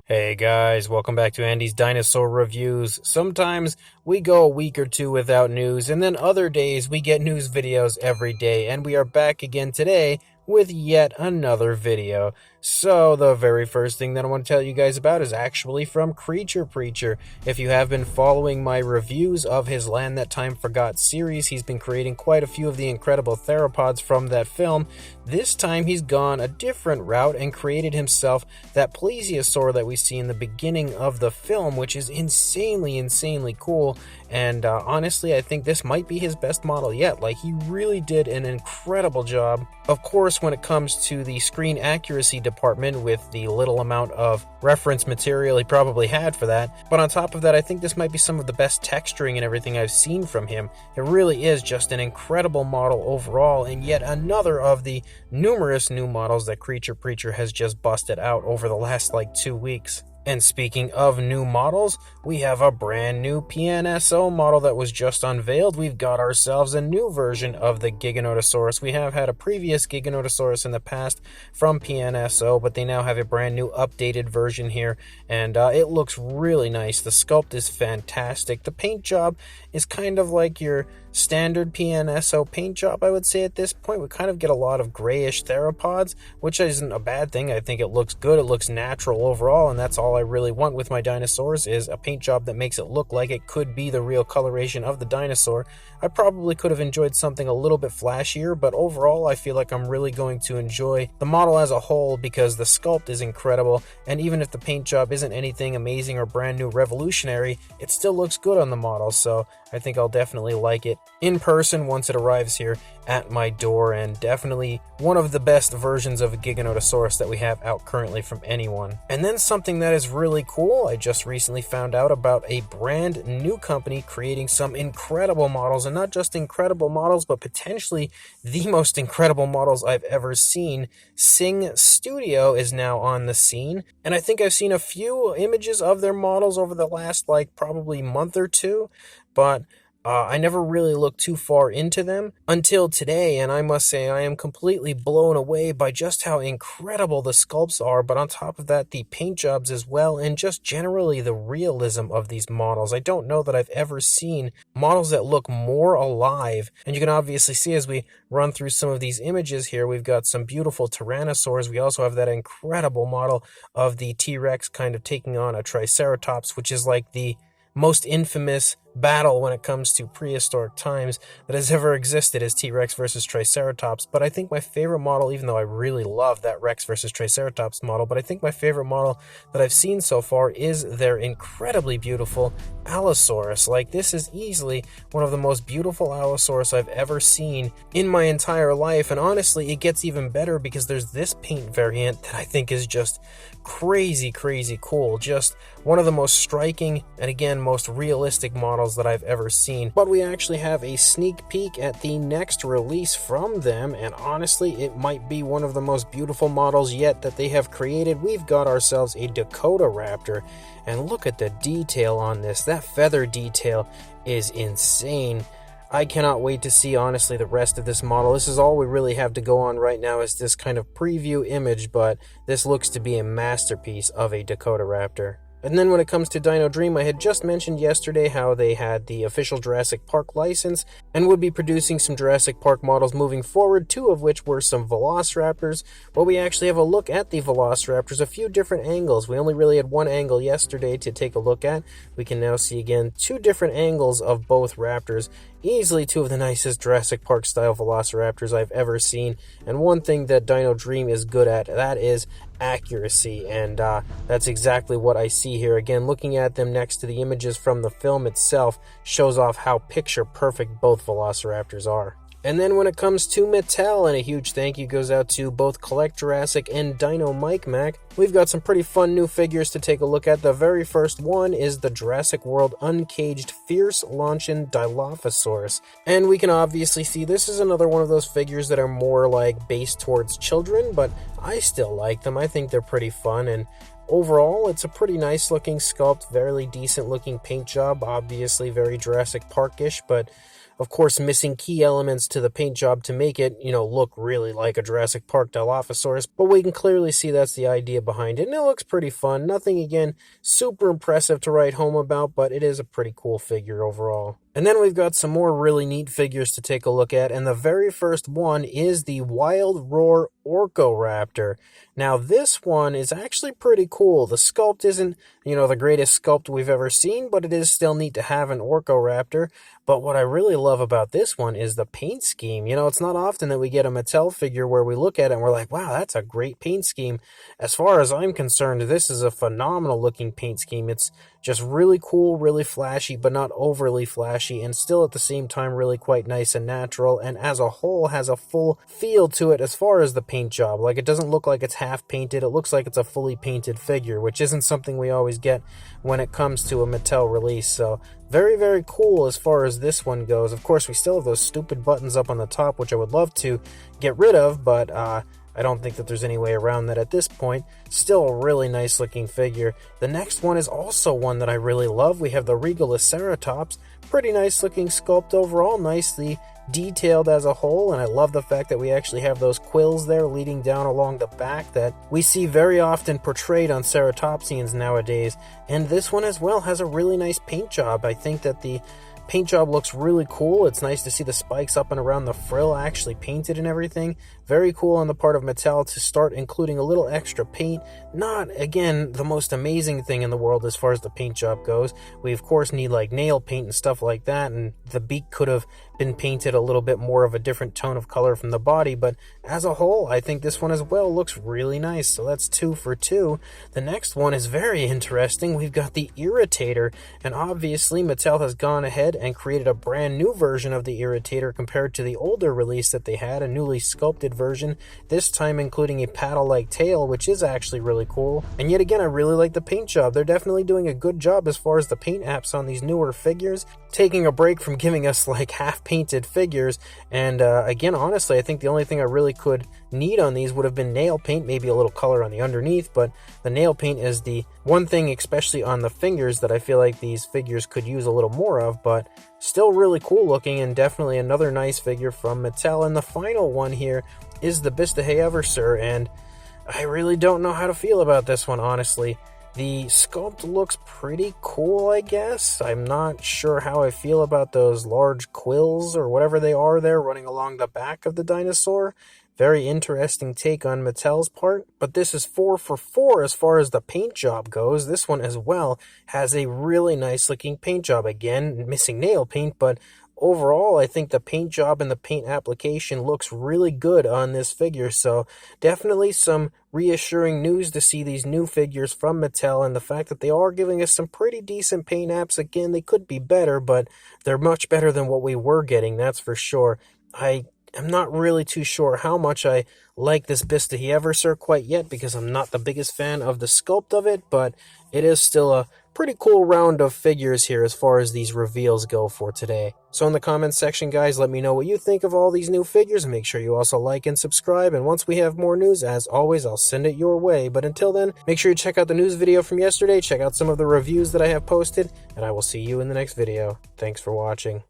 Hey guys, welcome back to Andy's Dinosaur Reviews. Sometimes we go a week or two without news, and then other days we get news videos every day, and we are back again today with yet another video. So, the very first thing that I want to tell you guys about is actually from Creature Preacher. If you have been following my reviews of his Land That Time Forgot series, he's been creating quite a few of the incredible theropods from that film. This time he's gone a different route and created himself that Plesiosaur that we see in the beginning of the film, which is insanely cool. And honestly, I think this might be his best model yet. Like, he really did an incredible job. Of course, when it comes to the screen accuracy department, with the little amount of reference material he probably had for that. But on top of that, I think this might be some of the best texturing and everything I've seen from him. It really is just an incredible model overall, and yet another of the numerous new models that Creature Preacher has just busted out over the last 2 weeks. And speaking of new models, we have a brand new PNSO model that was just unveiled. We've got ourselves a new version of the Giganotosaurus. We have had a previous Giganotosaurus in the past from PNSO, but they now have a brand new updated version here, and it looks really nice. The sculpt is fantastic. The paint job is kind of like your standard PNSO paint job, I would say at this point. We kind of get a lot of grayish theropods, which isn't a bad thing. I think it looks good. It looks natural overall, and that's all I really want with my dinosaurs, is a paint job that makes it look like it could be the real coloration of the dinosaur. I probably could have enjoyed something a little bit flashier, but overall I feel like I'm really going to enjoy the model as a whole because the sculpt is incredible, and even if the paint job isn't anything amazing or brand new revolutionary, it still looks good on the model, so I think I'll definitely like it in person once it arrives here at my door, and definitely one of the best versions of a Giganotosaurus that we have out currently from anyone. And then something that is really cool, I just recently found out about a brand new company creating some incredible models, and not just incredible models, but potentially the most incredible models I've ever seen. Singh Studio is now on the scene, and I think I've seen a few images of their models over the last probably month or two, but I never really looked too far into them until today, and I must say I am completely blown away by just how incredible the sculpts are, but on top of that, the paint jobs as well, and just generally the realism of these models. I don't know that I've ever seen models that look more alive, and you can obviously see as we run through some of these images here, we've got some beautiful Tyrannosaurs. We also have that incredible model of the T-Rex kind of taking on a Triceratops, which is like the most infamous battle when it comes to prehistoric times that has ever existed, is T-Rex versus Triceratops. But I think my favorite model, even though I really love that Rex versus Triceratops model, but I think my favorite model that I've seen so far is their incredibly beautiful Allosaurus. This is easily one of the most beautiful Allosaurus I've ever seen in my entire life, and honestly, it gets even better because there's this paint variant that I think is just crazy cool. Just one of the most striking and, again, most realistic models that I've ever seen. But we actually have a sneak peek at the next release from them, and honestly, it might be one of the most beautiful models yet that they have created. We've got ourselves a Giganotosaurus, and look at the detail on this. That feather detail is insane. I cannot wait to see, honestly, the rest of this model. This is all we really have to go on right now, is this kind of preview image, but this looks to be a masterpiece of a Giganotosaurus. And then when it comes to Dino Dream, I had just mentioned yesterday how they had the official Jurassic Park license and would be producing some Jurassic Park models moving forward, two of which were some Velociraptors. Well, we actually have a look at the Velociraptors, a few different angles. We only really had one angle yesterday to take a look at. We can now see again two different angles of both raptors. Easily two of the nicest Jurassic Park style Velociraptors I've ever seen, and one thing that Dino Dream is good at, that is accuracy, and that's exactly what I see here. Again, looking at them next to the images from the film itself shows off how picture perfect both Velociraptors are. And then when it comes to Mattel, and a huge thank you goes out to both Collect Jurassic and Dino Mike Mac, we've got some pretty fun new figures to take a look at. The very first one is the Jurassic World Uncaged Fierce Launchin Dilophosaurus. And we can obviously see this is another one of those figures that are more based towards children, but I still like them. I think they're pretty fun, and overall, it's a pretty nice looking sculpt, very decent looking paint job, obviously very Jurassic Park-ish, but of course missing key elements to the paint job to make it, look really like a Jurassic Park Dilophosaurus, but we can clearly see that's the idea behind it, and it looks pretty fun. Nothing, again, super impressive to write home about, but it is a pretty cool figure overall. And then we've got some more really neat figures to take a look at, and the very first one is the Wild Roar Orcoraptor. Now, this one is actually pretty cool. The sculpt isn't, the greatest sculpt we've ever seen, but it is still neat to have an Orcoraptor. But what I really love about this one is the paint scheme. It's not often that we get a Mattel figure where we look at it and we're like, wow, that's a great paint scheme. As far as I'm concerned, this is a phenomenal looking paint scheme. It's just really cool, really flashy, but not overly flashy, and still at the same time really quite nice and natural, and as a whole has a full feel to it as far as the paint job. Like, it doesn't look like it's half painted, it looks like it's a fully painted figure, which isn't something we always get when it comes to a Mattel release. So very, very cool as far as this one goes. Of course, we still have those stupid buttons up on the top, which I would love to get rid of, but I don't think that there's any way around that at this point. Still a really nice looking figure. The next one is also one that I really love. We have the Velociraptors. Pretty nice looking sculpt overall, nicely detailed as a whole, and I love the fact that we actually have those quills there leading down along the back that we see very often portrayed on ceratopsians nowadays. And this one as well has a really nice paint job. I think that the paint job looks really cool. It's nice to see the spikes up and around the frill actually painted and everything. Very cool on the part of Mattel to start including a little extra paint. Not, again, the most amazing thing in the world as far as the paint job goes. We, of course, need like nail paint and stuff like that, and the beak could have been painted a little bit more of a different tone of color from the body, but as a whole, I think this one as well looks really nice. So that's 2 for 2. The next one is very interesting. We've got the Irritator, and obviously Mattel has gone ahead and created a brand new version of the Irritator compared to the older release that they had, a newly sculpted version, this time including a paddle-like tail, which is actually really cool. And yet again, I really like the paint job. They're definitely doing a good job as far as the paint apps on these newer figures, taking a break from giving us like half-painted figures. And again, honestly, I think the only thing I really could need on these would have been nail paint, maybe a little color on the underneath, but the nail paint is the one thing, especially on the fingers, that I feel like these figures could use a little more of, but still really cool looking, and definitely another nice figure from Mattel. And the final one here is the Bistahieversor, and I really don't know how to feel about this one, honestly. The sculpt looks pretty cool, I guess. I'm not sure how I feel about those large quills or whatever they are there running along the back of the dinosaur. Very interesting take on Mattel's part, but this is 4 for 4 as far as the paint job goes. This one as well has a really nice looking paint job. Again, missing nail paint, but overall, I think the paint job and the paint application looks really good on this figure, so definitely some reassuring news to see these new figures from Mattel, and the fact that they are giving us some pretty decent paint apps. Again, they could be better, but they're much better than what we were getting, that's for sure. I'm not really too sure how much I like this Bistahieversor quite yet, because I'm not the biggest fan of the sculpt of it, but it is still a pretty cool round of figures here as far as these reveals go for today. So in the comments section, guys, let me know what you think of all these new figures, and make sure you also like and subscribe, and once we have more news, as always, I'll send it your way. But until then, make sure you check out the news video from yesterday, check out some of the reviews that I have posted, and I will see you in the next video. Thanks for watching.